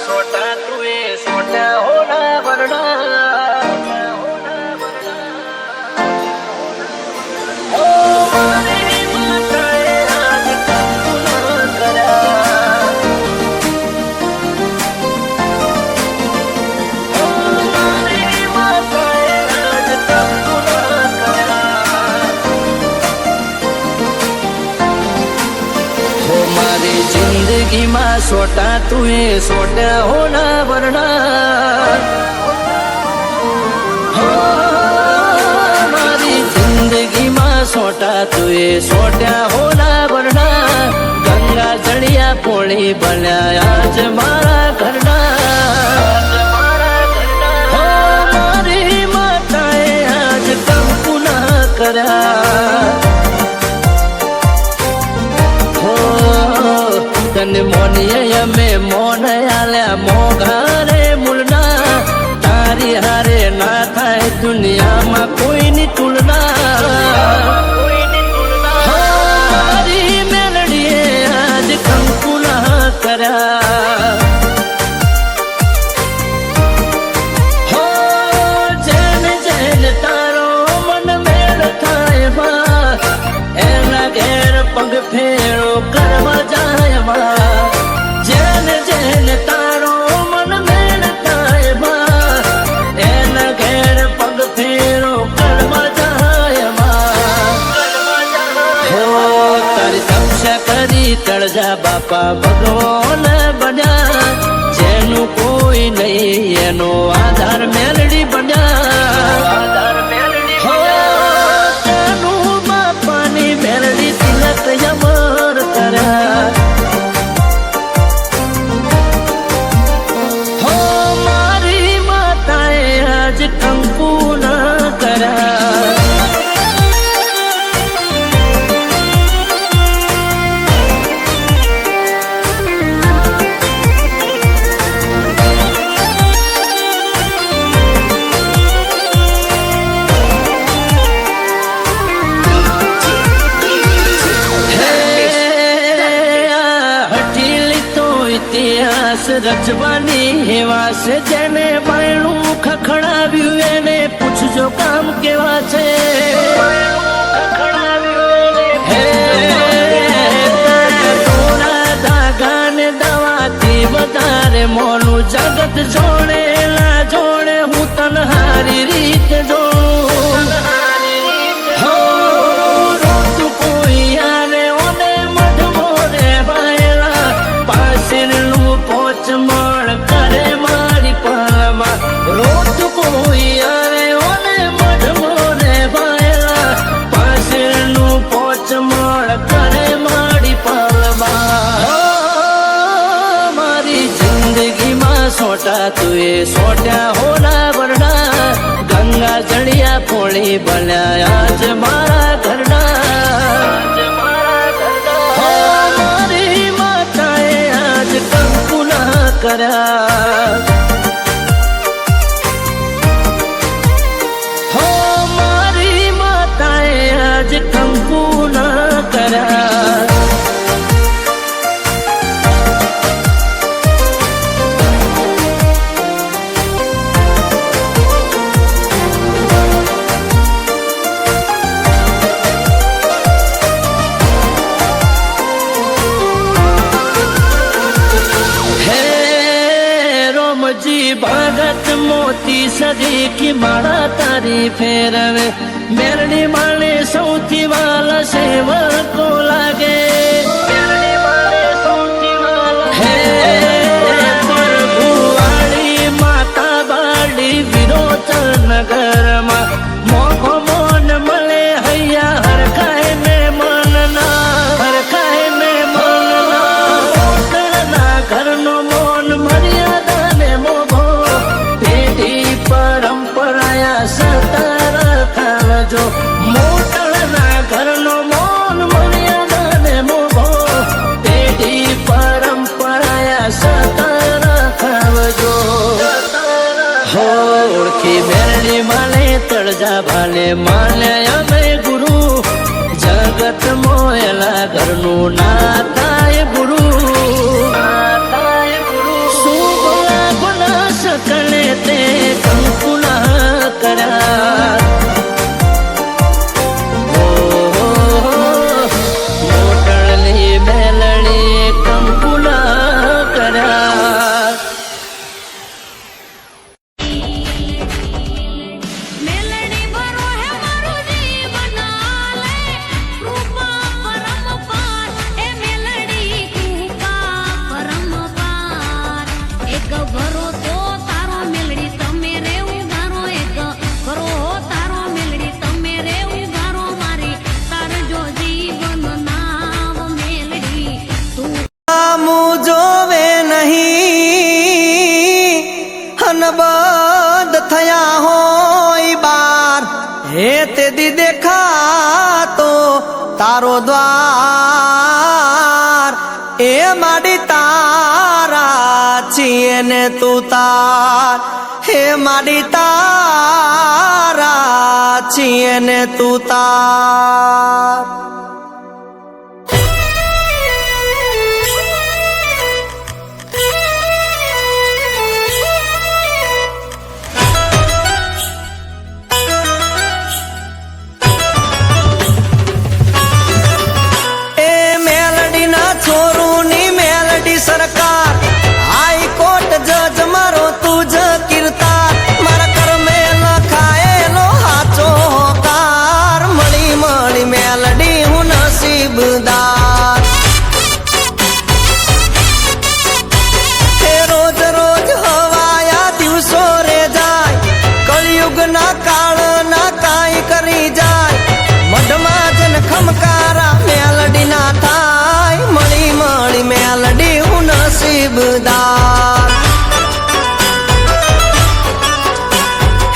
सोटा तुए सोटा होना वरना ओ मारी माताए आज कंकु न करा ओ मारी माताए आज कंकु न करा हो मारी जिंदगी में सोटा तुए सोटा होना वरना हो मारी जिंदगी में सोटा तुए सोटा होना वरना गंगा जड़िया पोड़ी बना आज मारा घरना हो मारी माताए आज कंकु न करा तन मोनिया में मोन आल्या मोघारे मुलना तारी हारे ना थाय दुनिया में कोई नहीं तुलना हमारी मेलडी आज कंकु न करा हो जैन जैन तारो मन मेल थाय बा एना घेर पग फेरो करवा जाय जैन जैन तारो मन मेल थाय बा एना घेर पग फेरो करवा जाय हो तारी तपस्या करी तळजा बापा भगवान बन्या जेनु कोई नहीं एनो आधार मेलडी बन्या हो तेनु बापानी मेलडी तिलक यमर करा कंकु न करा हठीली तो इतिहास रचवानी हेवास जेने बायणू खखड़ाव्યું એને પૂછજો કામ કેવા છે હે તોરા ધાગા ને દવાથી વધારે મોનું જગત જોડેલા જોડે હું તનહારી રીત જોઉં હો રોતું કોઈ આને ઓને મઢમો રે ભાયલા પાસેનું પોચ મળ કરે મારી પાલમાં રોતું કોઈ આને ઓને મઢમો રે ભાયલા પાસેનું પોચ મળ કરે મારી પાલમાં મારી જિંદગીમાં સોટા તુએ સોટા હોના વરણા ગંગા જડિયા પોળી બન્યા આજ મારા ઘરના મારી માતાએ આજ કંકુ ન કર્યા હો મારી માતાએ આજ કંકુ ન કર્યા भगत मोती सदी की माड़ा तारी फेरवे मेरनी माने सौथी वाला सेवक को लागे मेरनी माने सौथी वाला हे प्रभु वाली माता बाड़ी विरोचन नगर में मोको मोन मले हैया हर खाए में मनना हर खाए में मनना ना घर नो मोन मर्यादा ने मोभो परंपराया सतार खावजो मोटलना घरनो मोन मर्यादा ने मोभो पेढ़ी परंपराया सतार खावजो हो ओळखी मेरणी माले तळजा भाले माले अमे गुरु जगत मोयला घरनु नाताय गुरु शुभ બંધ થયા હોય બાર હે તે દી દેખાતો તારો દ્વાર એ માડી તારા છીએ ને તું તાર હે માડી તારા છીએ ને તું તાર સરકાર હાઈકોર્ટ જજ મારો તુજ કીર્તાર મારા કર્મે લખાયેલો હાચો હોકાર મળી મળી મેલડી હું નસીબદાર હે રોજ રોજ હવાયા દિવસો રે જાય કળિયુગના કાળના કાંઈ કરી જાય મઢમાં જન ખમકારા મેલડી ના થાય મળી મળી મેલડી નસીબદાર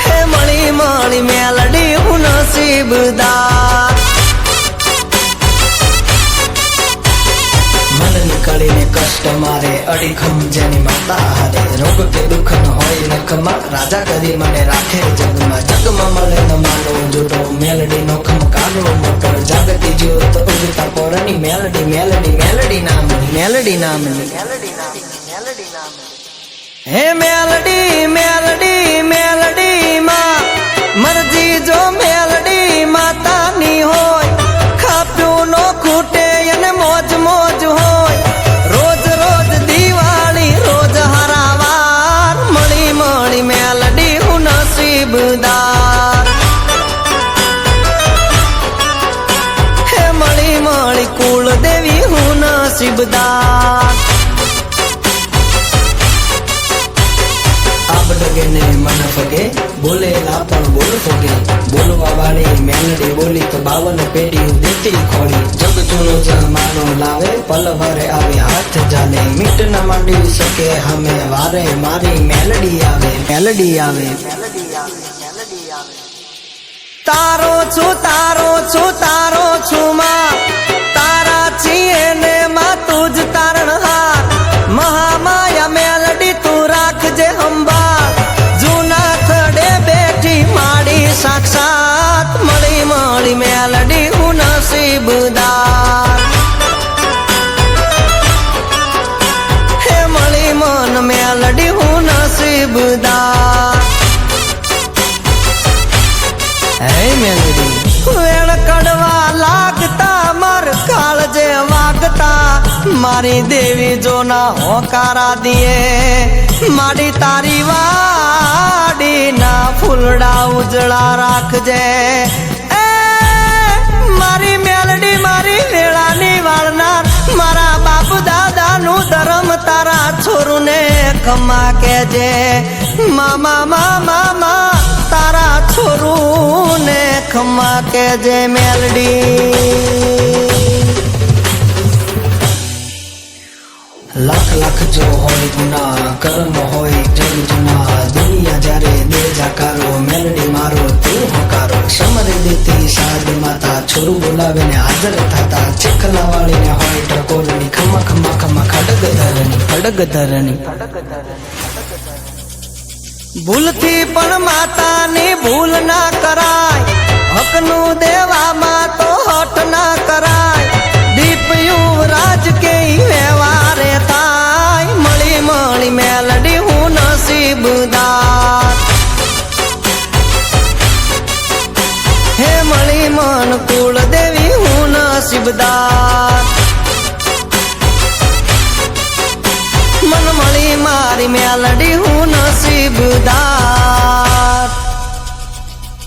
હે મળી મળી મેલડી હું નસીબદાર મન નીકળીને કષ્ટ મારે અડીખમ જેની માતા હારે રોગ કે દુઃખ ન હોય નખમાં રાજા કરી મને રાખે જગમાં જગમાં મળે ન માનો જોડો મેલડી નો ખમકારો મોટો જાગતી જ્યોત ઉગતા પોરની મેલડી મેલડી મેલડી નામની મેલડી નામની હે મેલડી મેલડી મેલડી માં મરજી જો મેલડી માતાની હોય ખાપ્યું નો ખૂટે અને મોજ મોજ હોય રોજ રોજ દિવાળી રોજ હરાવાર મળી મળી મેલડી હું નસીબદાર હે મળી મળી કુળ દેવી હું નસીબદાર ડગે ને મન ફગે બોલેલા પણ બોલ ફગે બોલવા વાળી મેલડી બોલી તો 52 પેઢી દેતી ખોળી જગ જૂનો જમાનો લાવે પલ વારે આવે હાથ જાલે મીટ ન માંડી શકે હમે વારે મારી મેલડી આવે મેલડી આવે તારો છું તારો છું તારો છું માં તારા છીએ ને માં તું જ તારણહાર મહામાયા મેલડી તું રાખજે હંબા જૂના થડે બેઠી માડી સાક્ષાત મળી મળી મેલડી હું નસીબદાર હે મળી મન મેલડી હું નસીબદાર હે મેલડી વેણ કડવા લાગતા મર કાળજે વાગતા મારી દેવી જોના હોકારા દિયે માડી તારી વાડી ના ફૂલડા ઉજળા રાખજે એ મારી મેલડી મારી વેળાની વાળનાર મારા બાપ દાદાનું ધર્મ તારા છોરુને ખમા કેજે મામા મામા મા તારા છોરુને ખમા કેજે મેલડી લાખ લાખ જો હોય ગુના કર્મ હોય જગ જુના દુનિયા જ્યારે દે જાકારો મેલડી મારો તું હકારો સમરી દેતી સાદ માતા છોરું બોલાવીને હાજર થતા ચીખલા વાળીને હોય ટકોરની ખમા ખમા ખમા ખડગ ધરણી ભૂલથી પણ માતાની ભૂલ ના કરાય હકનું દેવામાં તો હટ ના કરાય દીપ યુવરાજ કે વ્યવહારે થાય મળી મળી મેલડી હું નસીબદાર હે મળી મન કુળ દેવી હું નસીબદાર